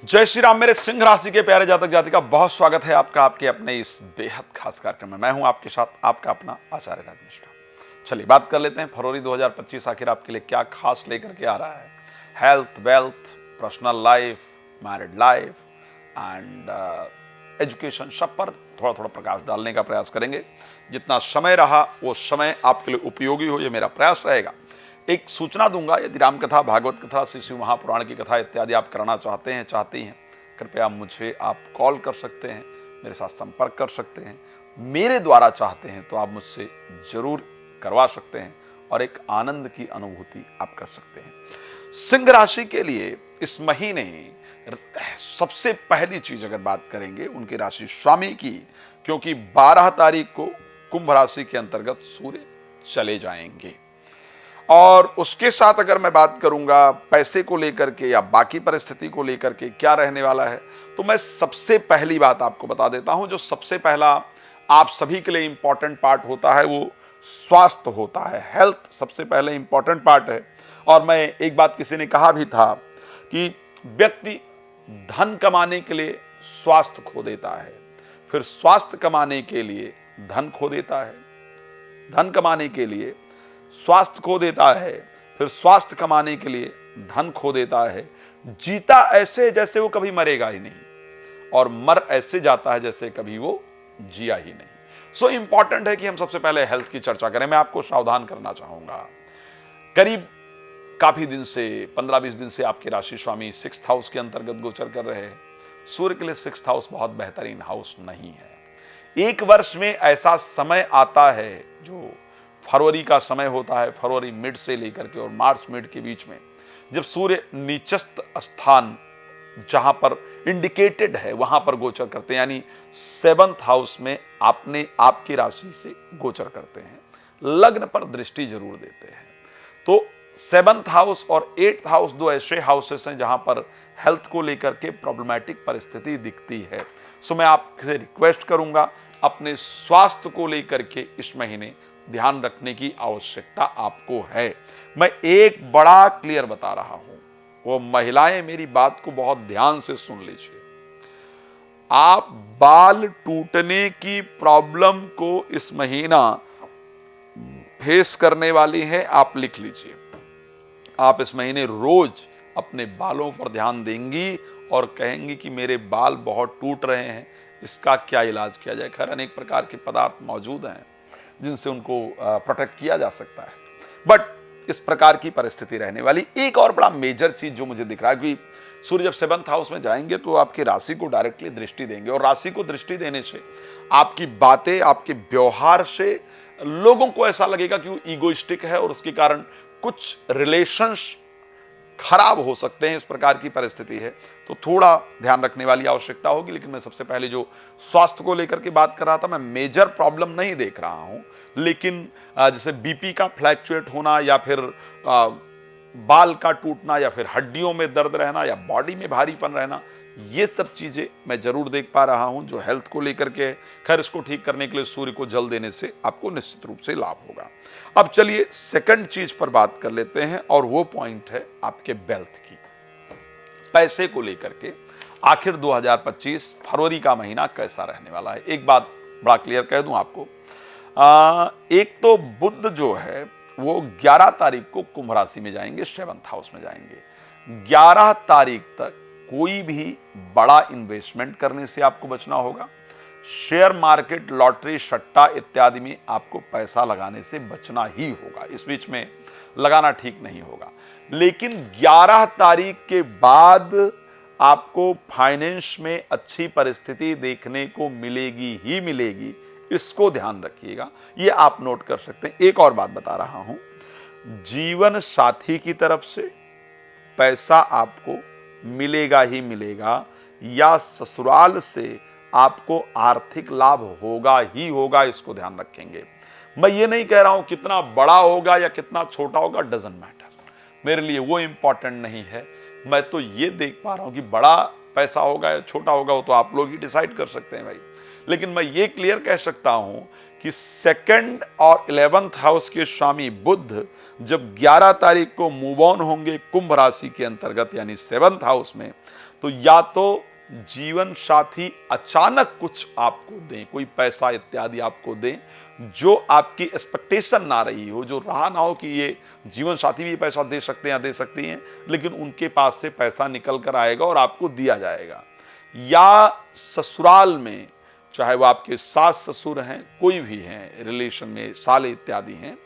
जय श्री राम। मेरे सिंह राशि के प्यारे जातक जातिका, बहुत स्वागत है आपका आपके अपने इस बेहद खास कार्यक्रम में। मैं हूं आपके साथ आपका अपना आचार्य राज मिश्रा। चलिए बात कर लेते हैं फरवरी 2025 आखिर आपके लिए क्या खास लेकर के आ रहा है। Health, wealth, personal life, married life and education, सब पर थोड़ा थोड़ा प्रकाश डालने का प्रयास करेंगे। जितना समय रहा वो समय आपके लिए उपयोगी हो, ये मेरा प्रयास रहेगा। एक सूचना दूंगा, यदि रामकथा, भागवत कथा, श्री शिव महापुराण की कथा इत्यादि आप कराना चाहते हैं, चाहती हैं, कृपया मुझे आप कॉल कर सकते हैं, मेरे साथ संपर्क कर सकते हैं। मेरे द्वारा चाहते हैं तो आप मुझसे जरूर करवा सकते हैं और एक आनंद की अनुभूति आप कर सकते हैं। सिंह राशि के लिए इस महीने सबसे पहली चीज अगर बात करेंगे उनकी राशि स्वामी की, क्योंकि 12 तारीख को कुंभ राशि के अंतर्गत सूर्य चले जाएंगे। और उसके साथ अगर मैं बात करूंगा पैसे को लेकर के या बाकी परिस्थिति को लेकर के क्या रहने वाला है, तो मैं सबसे पहली बात आपको बता देता हूं। जो सबसे पहला आप सभी के लिए इंपॉर्टेंट पार्ट होता है वो स्वास्थ्य होता है। हेल्थ सबसे पहले इंपॉर्टेंट पार्ट है। और मैं एक बात किसी ने कहा भी था कि व्यक्ति धन कमाने के लिए स्वास्थ्य खो देता है, फिर स्वास्थ्य कमाने के लिए धन खो देता है, धन कमाने के लिए स्वास्थ्य खो देता है, फिर स्वास्थ्य कमाने के लिए धन खो देता है। जीता ऐसे जैसे वो कभी मरेगा ही नहीं और मर ऐसे जाता है जैसे कभी वो जिया ही नहीं। सो इंपॉर्टेंट है कि हम सबसे पहले हेल्थ की चर्चा करें। मैं आपको सावधान करना चाहूंगा, करीब काफी दिन से 15-20 दिन से आपके राशि स्वामी 6th हाउस के अंतर्गत गोचर कर रहे हैं। सूर्य के लिए 6th हाउस बहुत बेहतरीन हाउस नहीं है। एक वर्ष में ऐसा समय आता है जो फरवरी का समय होता है, फरवरी मिड से लेकर के और मार्च मिड के बीच में, जब सूर्य नीचस्थ स्थान जहां पर इंडिकेटेड है वहां पर गोचर करते हैं, यानी 7th हाउस में आपने आपकी राशि से गोचर करते हैं, लग्न पर दृष्टि जरूर देते हैं। तो 7th हाउस और 8th हाउस दो ऐसे हाउसेस हैं जहां पर हेल्थ को लेकर के प्रॉब्लमैटिक परिस्थिति दिखती है। सो मैं आपसे रिक्वेस्ट करूंगा, अपने स्वास्थ्य को लेकर के इस महीने ध्यान रखने की आवश्यकता आपको है। मैं एक बड़ा क्लियर बता रहा हूं, वो महिलाएं मेरी बात को बहुत ध्यान से सुन लीजिए। आप बाल टूटने की प्रॉब्लम को इस महीना फेस करने वाली हैं, आप लिख लीजिए। आप इस महीने रोज अपने बालों पर ध्यान देंगी और कहेंगी कि मेरे बाल बहुत टूट रहे हैं, इसका क्या इलाज किया जाए। खैर अनेक प्रकार के पदार्थ मौजूद हैं जिनसे उनको प्रोटेक्ट किया जा सकता है, बट इस प्रकार की परिस्थिति रहने वाली। एक और बड़ा मेजर चीज जो मुझे दिख रहा है कि सूर्य जब 7th हाउस में जाएंगे तो आपकी राशि को डायरेक्टली दृष्टि देंगे, और राशि को दृष्टि देने से आपकी बातें, आपके व्यवहार से लोगों को ऐसा लगेगा कि वो ईगोइस्टिक है और उसके कारण कुछ रिलेशंस खराब हो सकते हैं। इस प्रकार की परिस्थिति है तो थोड़ा ध्यान रखने वाली आवश्यकता होगी। लेकिन मैं सबसे पहले जो स्वास्थ्य को लेकर के बात कर रहा था, मैं मेजर प्रॉब्लम नहीं देख रहा हूं, लेकिन जैसे बीपी का फ्लैक्चुएट होना या फिर बाल का टूटना या फिर हड्डियों में दर्द रहना या बॉडी में भारीपन रहना, ये सब चीजें मैं जरूर देख पा रहा हूं जो हेल्थ को लेकर के। खैर इसको ठीक करने के लिए सूर्य को जल देने से आपको निश्चित रूप से लाभ होगा। अब चलिए सेकंड चीज पर बात कर लेते हैं और वो पॉइंट है आपके वेल्थ की। पैसे को लेकर के आखिर 2025 फरवरी का महीना कैसा रहने वाला है। एक बात बड़ा क्लियर कह दूं आपको, एक तो बुध जो है वो 11 तारीख को कुंभ राशि में जाएंगे, 7th हाउस में जाएंगे। 11 तारीख तक कोई भी बड़ा इन्वेस्टमेंट करने से आपको बचना होगा। शेयर मार्केट, लॉटरी, सट्टा इत्यादि में आपको पैसा लगाने से बचना ही होगा। इस बीच में लगाना ठीक नहीं होगा। लेकिन 11 तारीख के बाद आपको फाइनेंस में अच्छी परिस्थिति देखने को मिलेगी ही मिलेगी, इसको ध्यान रखिएगा, ये आप नोट कर सकते हैं। एक और बात बता रहा हूं, जीवन साथी की तरफ से पैसा आपको मिलेगा ही मिलेगा या ससुराल से आपको आर्थिक लाभ होगा ही होगा, इसको ध्यान रखेंगे। मैं ये नहीं कह रहा हूं कितना बड़ा होगा या कितना छोटा होगा, डजंट मैटर, मेरे लिए वो इंपॉर्टेंट नहीं है। मैं तो ये देख पा रहा हूं कि बड़ा पैसा होगा या छोटा होगा वो तो आप लोग ही डिसाइड कर सकते हैं भाई। लेकिन मैं ये क्लियर कह सकता हूं कि 2nd और 11th हाउस के स्वामी बुध जब 11 तारीख को मूव ऑन होंगे कुंभ राशि के अंतर्गत यानी 7th हाउस में, तो या तो जीवन साथी अचानक कुछ आपको दें, कोई पैसा इत्यादि आपको दें जो आपकी एक्सपेक्टेशन ना रही हो, जो रहा ना हो कि ये जीवन साथी भी पैसा दे सकते हैं या दे सकती हैं, लेकिन उनके पास से पैसा निकल कर आएगा और आपको दिया जाएगा। या ससुराल में, चाहे वो आपके सास ससुर हैं, कोई भी हैं रिलेशन में, साले इत्यादि हैं,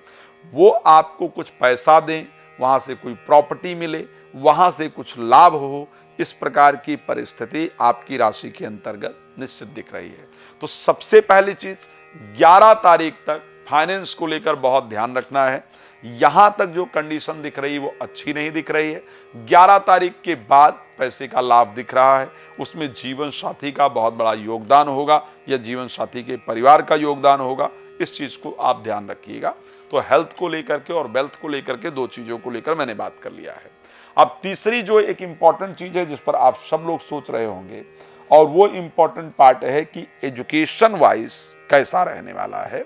वो आपको कुछ पैसा दें, वहां से कोई प्रॉपर्टी मिले, वहां से कुछ लाभ हो, इस प्रकार की परिस्थिति आपकी राशि के अंतर्गत निश्चित दिख रही है। तो सबसे पहली चीज 11 तारीख तक फाइनेंस को लेकर बहुत ध्यान रखना है। यहां तक जो कंडीशन दिख रही है वो अच्छी नहीं दिख रही है। 11 तारीख के बाद पैसे का लाभ दिख रहा है, उसमें जीवन साथी का बहुत बड़ा योगदान होगा या जीवन साथी के परिवार का योगदान होगा। इस चीज को आप ध्यान रखिएगा। तो हेल्थ को लेकर के और वेल्थ को लेकर के दो चीजों को लेकर मैंने बात कर लिया है। अब तीसरी जो एक इंपॉर्टेंट चीज है जिस पर आप सब लोग सोच रहे होंगे, और वो इंपॉर्टेंट पार्ट है कि एजुकेशन वाइज कैसा रहने वाला है,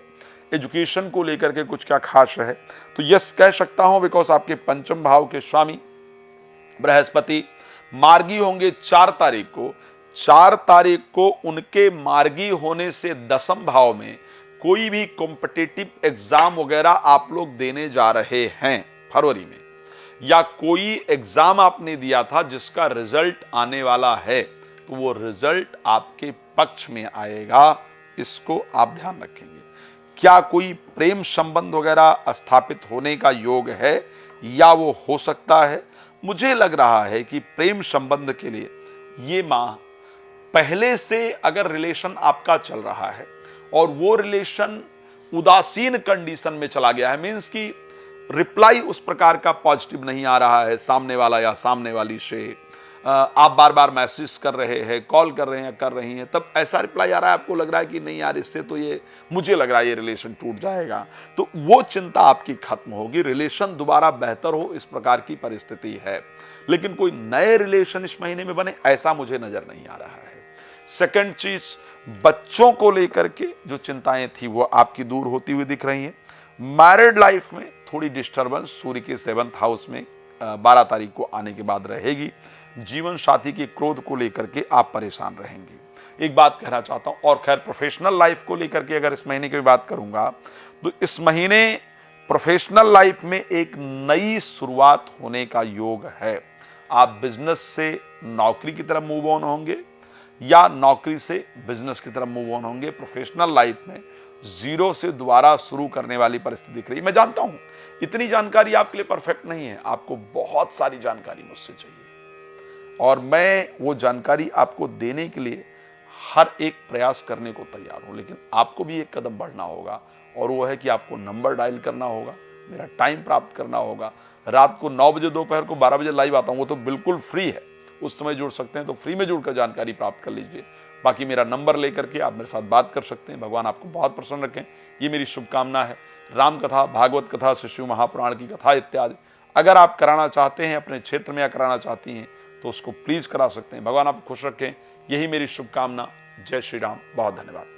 एजुकेशन को लेकर के कुछ क्या खास है। तो यस कह सकता हूं, बिकॉज आपके पंचम भाव के स्वामी बृहस्पति मार्गी होंगे 4 तारीख को। 4 तारीख को उनके मार्गी होने से 10वें भाव में कोई भी कॉम्पिटिटिव एग्जाम वगैरह आप लोग देने जा रहे हैं फरवरी में, या कोई एग्जाम आपने दिया था जिसका रिजल्ट आने वाला है, तो वो रिजल्ट आपके पक्ष में आएगा। इसको आप ध्यान रखेंगे। क्या कोई प्रेम संबंध वगैरह स्थापित होने का योग है, या वो हो सकता है। मुझे लग रहा है कि प्रेम संबंध के लिए ये माह पहले से अगर रिलेशन आपका चल रहा है और वो रिलेशन उदासीन कंडीशन में चला गया है, मीन्स कि रिप्लाई उस प्रकार का पॉजिटिव नहीं आ रहा है सामने वाला या सामने वाली से, आप बार बार मैसेज कर रहे हैं, कॉल कर रहे हैं, कर रही हैं, तब ऐसा रिप्लाई आ रहा है, आपको लग रहा है कि नहीं यार इससे तो ये, मुझे लग रहा है ये रिलेशन टूट जाएगा, तो वो चिंता आपकी खत्म होगी, रिलेशन दोबारा बेहतर हो, इस प्रकार की परिस्थिति है। लेकिन कोई नए रिलेशन इस महीने में बने ऐसा मुझे नजर नहीं आ रहा है। सेकंड चीज, बच्चों को लेकर के जो चिंताएं थी वो आपकी दूर होती हुई दिख रही हैं। मैरिड लाइफ में थोड़ी डिस्टर्बेंस सूर्य के 7th हाउस में 12 तारीख को आने के बाद रहेगी। जीवन साथी के क्रोध को लेकर के आप परेशान रहेंगे। एक बात कहना चाहता हूं, और खैर प्रोफेशनल लाइफ को लेकर के अगर इस महीने की बात करूंगा तो इस महीने प्रोफेशनल लाइफ में एक नई शुरुआत होने का योग है। आप बिजनेस से नौकरी की तरफ मूव ऑन होंगे या नौकरी से बिजनेस की तरफ मूव ऑन होंगे। प्रोफेशनल लाइफ में जीरो से दोबारा शुरू करने वाली परिस्थिति दिख रही है। मैं जानता हूं इतनी जानकारी आपके लिए परफेक्ट नहीं है, आपको बहुत सारी जानकारी मुझसे चाहिए और मैं वो जानकारी आपको देने के लिए हर एक प्रयास करने को तैयार हूं। लेकिन आपको भी एक कदम बढ़ना होगा, और वो है कि आपको नंबर डायल करना होगा, मेरा टाइम प्राप्त करना होगा। रात को 9 बजे, दोपहर को 12 बजे लाइव आता हूं, वो तो बिल्कुल फ्री है, उस समय जुड़ सकते हैं, तो फ्री में जुड़कर जानकारी प्राप्त कर लीजिए। बाकी मेरा नंबर लेकर के आप मेरे साथ बात कर सकते हैं। भगवान आपको बहुत प्रसन्न रखें, ये मेरी शुभकामना है। राम कथा, भागवत कथा, शिशु महापुराण की कथा इत्यादि अगर आप कराना चाहते हैं अपने क्षेत्र में या कराना चाहती हैं तो उसको प्लीज करा सकते हैं। भगवान आपको खुश रखें, यही मेरी शुभकामना। जय श्री राम, बहुत धन्यवाद।